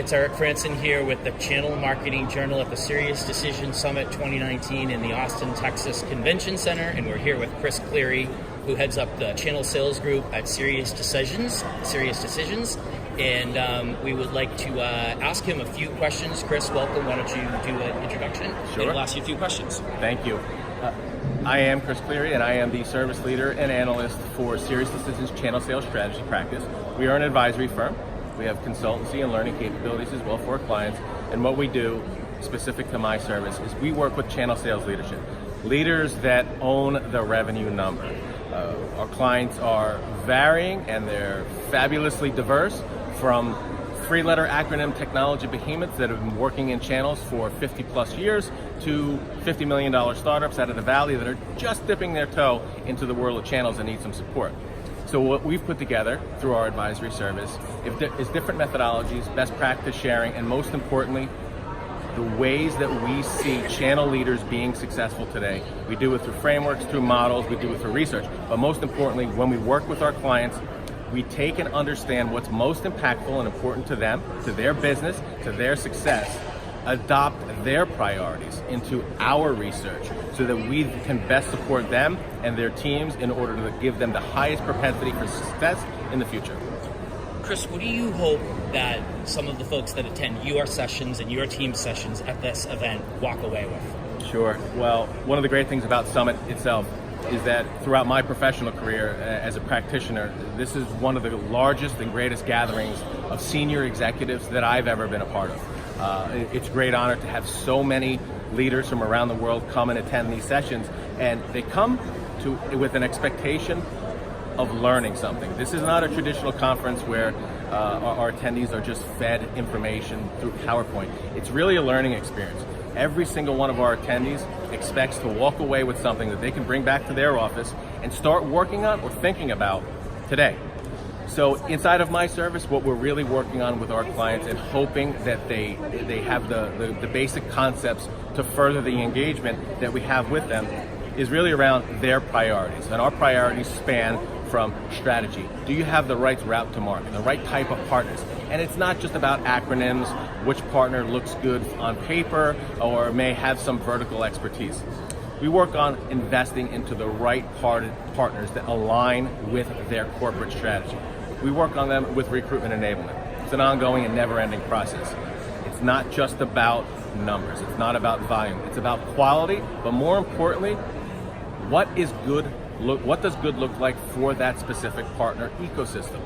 it's Eric Franson here with the Channel Marketing Journal at the Serious Decisions Summit 2019 in the Austin, Texas Convention Center, and we're here with Chris Cleary, who heads up the channel sales group at Serious Decisions, and we would like to ask him a few questions. Chris, welcome. Why don't you do an introduction? Sure. And we'll ask you a few questions. Thank you. I am Chris Cleary, and I am the service leader and analyst for Serious Decisions Channel Sales Strategy Practice. We are an advisory firm. We have consultancy and learning capabilities as well for our clients. And what we do, specific to my service, is we work with channel sales leadership. Leaders that own the revenue number. Our clients are varying and they're fabulously diverse, from three-letter acronym technology behemoths that have been working in channels for 50 plus years to $50 million startups out of the valley that are just dipping their toe into the world of channels and need some support. So what we've put together through our advisory service is different methodologies, best practice sharing, and most importantly, the ways that we see channel leaders being successful today. We do it through frameworks, through models, we do it through research, but most importantly, when we work with our clients, we take and understand what's most impactful and important to them, to their business, to their success, adopt their priorities into our research so that we can best support them and their teams in order to give them the highest propensity for success in the future. Chris, what do you hope that some of the folks that attend your sessions and your team sessions at this event walk away with? Sure. Well, one of the great things about Summit itself is that throughout my professional career as a practitioner, this is one of the largest and greatest gatherings of senior executives that I've ever been a part of. It's a great honor to have so many leaders from around the world come and attend these sessions, and they come with an expectation of learning something. This is not a traditional conference where our attendees are just fed information through PowerPoint. It's really a learning experience. Every single one of our attendees expects to walk away with something that they can bring back to their office and start working on or thinking about today. So inside of my service, what we're really working on with our clients and hoping that they have the basic concepts to further the engagement that we have with them is really around their priorities. And our priorities span from strategy. Do you have the right route to market, the right type of partners? And it's not just about acronyms, which partner looks good on paper or may have some vertical expertise. We work on investing into the right partners that align with their corporate strategy. We work on them with recruitment enablement. It's an ongoing and never-ending process. It's not just about numbers. It's not about volume. It's about quality, but more importantly, what does good look like for that specific partner ecosystem?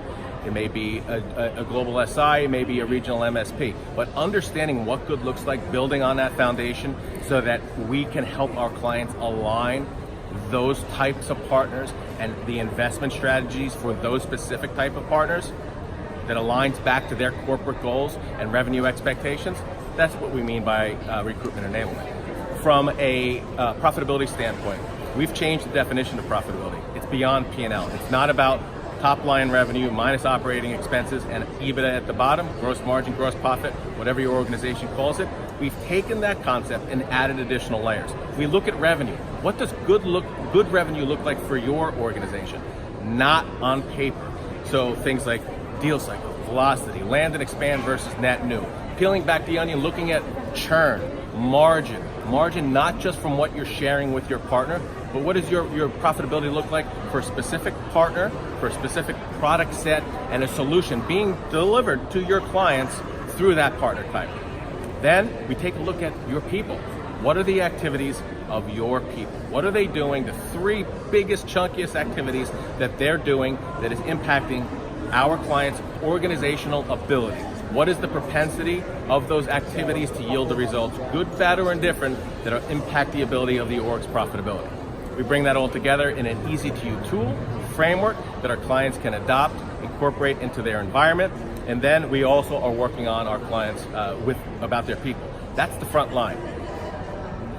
It may be a global SI, it may be a regional MSP, but understanding what good looks like, building on that foundation so that we can help our clients align those types of partners and the investment strategies for those specific type of partners that aligns back to their corporate goals and revenue expectations. That's what we mean by recruitment enablement. From a profitability standpoint, we've changed the definition of profitability. It's beyond P&L. It's not about top line revenue minus operating expenses and EBITDA at the bottom, gross margin, gross profit, whatever your organization calls it. We've taken that concept and added additional layers. We look at revenue. What does good revenue look like for your organization? Not on paper. So things like deal cycle, velocity, land and expand versus net new. Peeling back the onion, looking at churn, margin not just from what you're sharing with your partner, but what does your profitability look like for a specific partner, for a specific product set, and a solution being delivered to your clients through that partner type. Then we take a look at your people. What are the activities of your people? What are they doing? The three biggest, chunkiest activities that they're doing that is impacting our clients' organizational ability. What is the propensity of those activities to yield the results, good, bad, or indifferent, that impact the ability of the org's profitability? We bring that all together in an easy-to-use tool, framework that our clients can adopt, incorporate into their environment, and then we also are working on our clients about their people. That's the front line.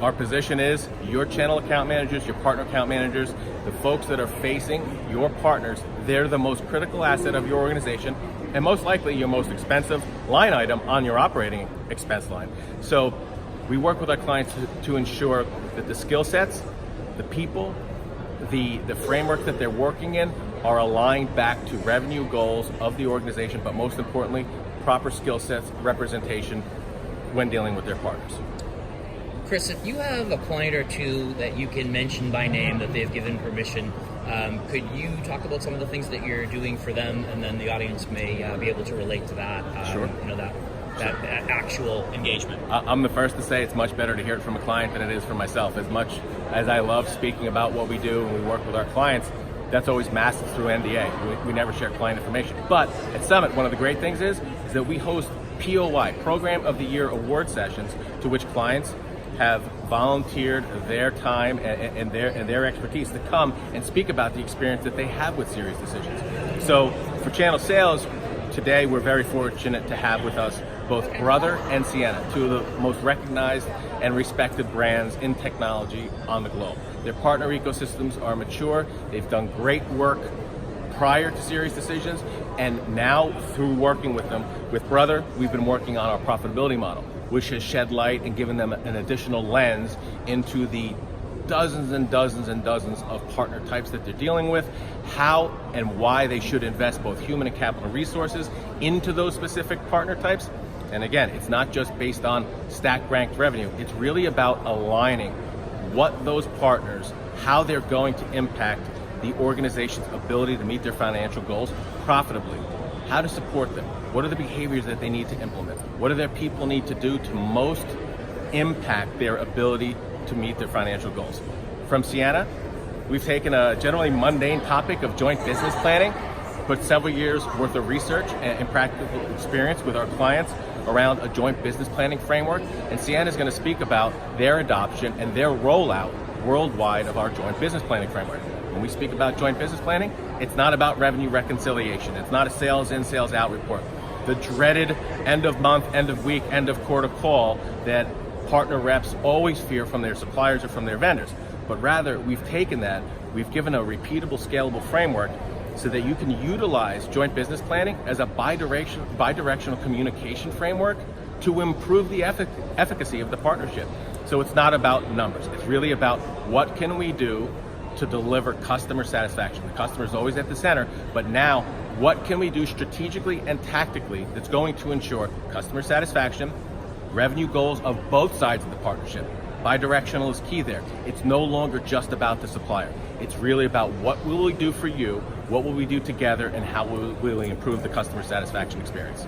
Our position is your channel account managers, your partner account managers, the folks that are facing your partners, they're the most critical asset of your organization and most likely your most expensive line item on your operating expense line. So we work with our clients to ensure that the skill sets, the people, the framework that they're working in are aligned back to revenue goals of the organization, but most importantly, proper skill sets, representation when dealing with their partners. Chris, if you have a client or two that you can mention by name that they've given permission, could you talk about some of the things that you're doing for them, and then the audience may be able to relate to that? Sure. That actual engagement. I'm the first to say it's much better to hear it from a client than it is from myself. As much as I love speaking about what we do and we work with our clients, that's always masked through NDA. We never share client information. But at Summit, one of the great things is that we host POY, Program of the Year award sessions, to which clients have volunteered their time and their expertise to come and speak about the experience that they have with Serious Decisions. So for Channel Sales, today we're very fortunate to have with us both Brother and Sienna, two of the most recognized and respected brands in technology on the globe. Their partner ecosystems are mature, they've done great work prior to Serious Decisions, and now through working with them, with Brother, we've been working on our profitability model, which has shed light and given them an additional lens into the dozens and dozens and dozens of partner types that they're dealing with, how and why they should invest both human and capital resources into those specific partner types. And again, it's not just based on stack ranked revenue, it's really about aligning what those partners, how they're going to impact the organization's ability to meet their financial goals profitably, how to support them, what are the behaviors that they need to implement, what do their people need to do to most impact their ability to meet their financial goals. From Sienna, we've taken a generally mundane topic of joint business planning, put several years worth of research and practical experience with our clients around a joint business planning framework, and Sienna is going to speak about their adoption and their rollout worldwide of our joint business planning framework. When we speak about joint business planning, it's not about revenue reconciliation. It's not a sales in, sales out report. The dreaded end of month, end of week, end of quarter call that partner reps always fear from their suppliers or from their vendors. But rather, we've taken that, we've given a repeatable, scalable framework so that you can utilize joint business planning as a bidirectional communication framework to improve the efficacy of the partnership. So it's not about numbers. It's really about what can we do to deliver customer satisfaction. The customer is always at the center, but now what can we do strategically and tactically that's going to ensure customer satisfaction, revenue goals of both sides of the partnership. Bidirectional is key there. It's no longer just about the supplier. It's really about what will we do for you, what will we do together, and how will we improve the customer satisfaction experience.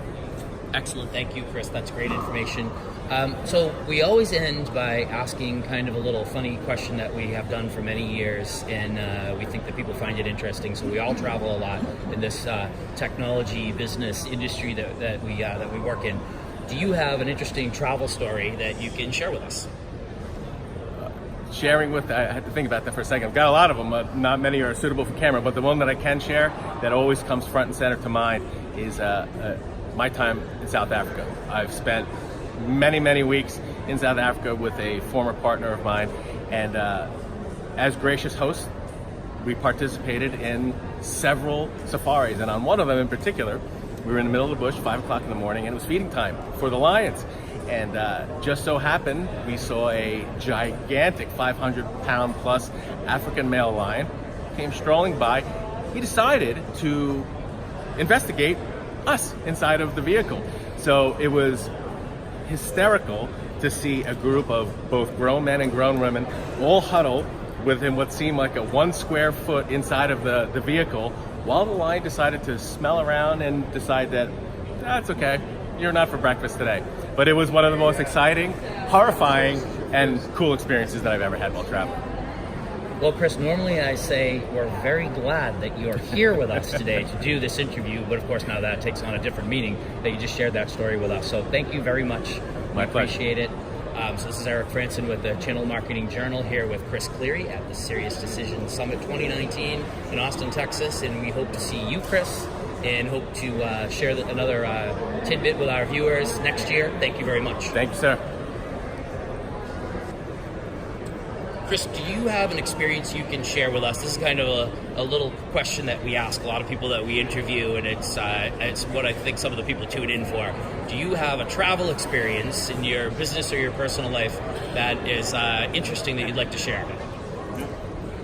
Excellent. Thank you, Chris. That's great information. So we always end by asking kind of a little funny question that we have done for many years, and we think that people find it interesting. So we all travel a lot in this technology business industry that we work in. Do you have an interesting travel story that you can share with us? Sharing with, I had to think about that for a second. I've got a lot of them, but not many are suitable for camera. But the one that I can share that always comes front and center to mind is my time in South Africa. I've spent many weeks in South Africa with a former partner of mine, and as gracious hosts, we participated in several safaris, and on one of them in particular, we were in the middle of the bush, 5 o'clock in the morning, and it was feeding time for the lions. And just so happened, we saw a gigantic 500-pound plus African male lion came strolling by. He decided to investigate us inside of the vehicle. So it was hysterical to see a group of both grown men and grown women all huddled within what seemed like a 1 square foot inside of the vehicle, while the lion decided to smell around and decide that, that's okay, you're not for breakfast today. But it was one of the most exciting, horrifying, and cool experiences that I've ever had while traveling. Well, Chris, normally I say we're very glad that you're here with us today to do this interview, but of course now that takes on a different meaning that you just shared that story with us. So thank you very much. My pleasure. Appreciate it. So this is Eric Franson with the Channel Marketing Journal here with Chris Cleary at the Serious Decisions Summit 2019 in Austin, Texas, and we hope to see you, Chris, and hope to share another tidbit with our viewers next year. Thank you very much. Thank you, sir. Chris, do you have an experience you can share with us? This is kind of a little question that we ask a lot of people that we interview, and it's what I think some of the people tune in for. Do you have a travel experience in your business or your personal life that is interesting that you'd like to share?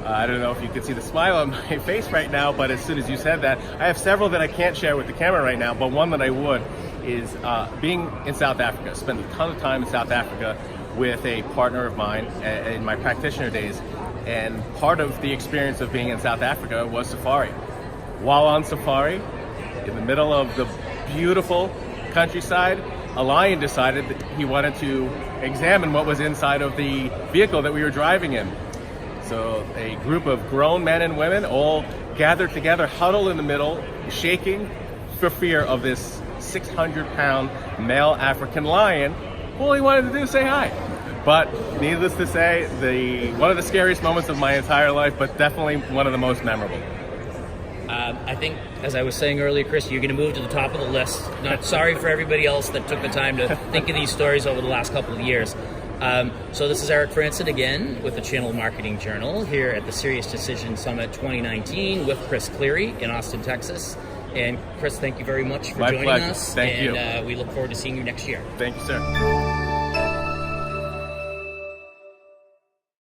I don't know if you can see the smile on my face right now, but as soon as you said that, I have several that I can't share with the camera right now, but one that I would is being in South Africa. Spent a ton of time in South Africa with a partner of mine in my practitioner days, and part of the experience of being in South Africa was safari. While on safari, in the middle of the beautiful countryside, a lion decided that he wanted to examine what was inside of the vehicle that we were driving in. So a group of grown men and women all gathered together, huddled in the middle, shaking for fear of this 600-pound male African lion. All he wanted to do is say hi. But needless to say, one of the scariest moments of my entire life, but definitely one of the most memorable. I think, as I was saying earlier, Chris, you're going to move to the top of the list. Not sorry for everybody else that took the time to think of these stories over the last couple of years. So this is Eric Franson again with the Channel Marketing Journal here at the Serious Decision Summit 2019 with Chris Cleary in Austin, Texas. And Chris, thank you very much for joining us. Thank you. And we look forward to seeing you next year. Thank you, sir.